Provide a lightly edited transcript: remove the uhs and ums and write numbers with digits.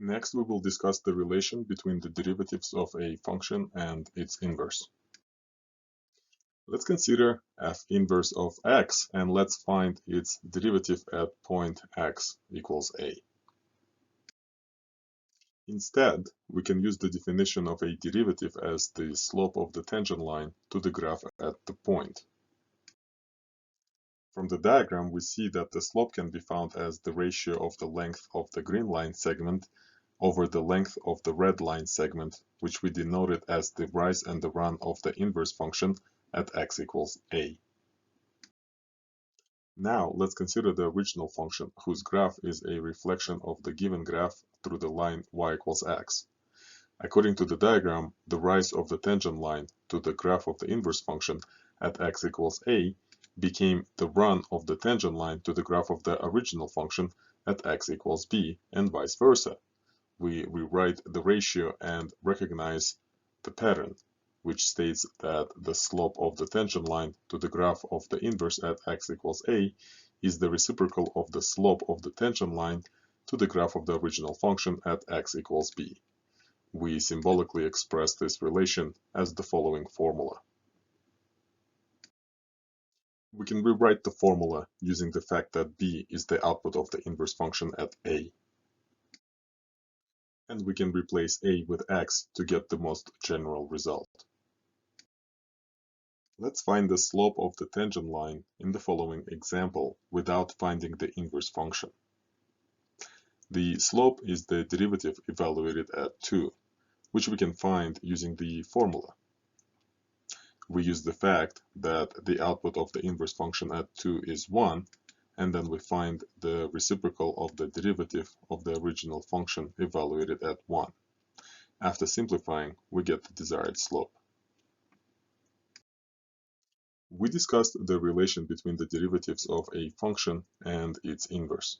Next, we will discuss the relation between the derivatives of a function and its inverse. Let's consider f inverse of x, and let's find its derivative at point x equals a. Instead, we can use the definition of a derivative as the slope of the tangent line to the graph at the point. From the diagram, we see that the slope can be found as the ratio of the length of the green line segment over the length of the red line segment, which we denoted as the rise and the run of the inverse function at x equals a. Now, let's consider the original function, whose graph is a reflection of the given graph through the line y equals x. According to the diagram, the rise of the tangent line to the graph of the inverse function at x equals a became the run of the tangent line to the graph of the original function at x equals b, and vice versa. We rewrite the ratio and recognize the pattern, which states that the slope of the tangent line to the graph of the inverse at x equals a is the reciprocal of the slope of the tangent line to the graph of the original function at x equals b. We symbolically express this relation as the following formula. We can rewrite the formula using the fact that b is the output of the inverse function at a. And we can replace a with x to get the most general result. Let's find the slope of the tangent line in the following example without finding the inverse function. The slope is the derivative evaluated at 2, which we can find using the formula. We use the fact that the output of the inverse function at 2 is 1, and then we find the reciprocal of the derivative of the original function evaluated at 1. After simplifying, we get the desired slope. We discussed the relation between the derivatives of a function and its inverse.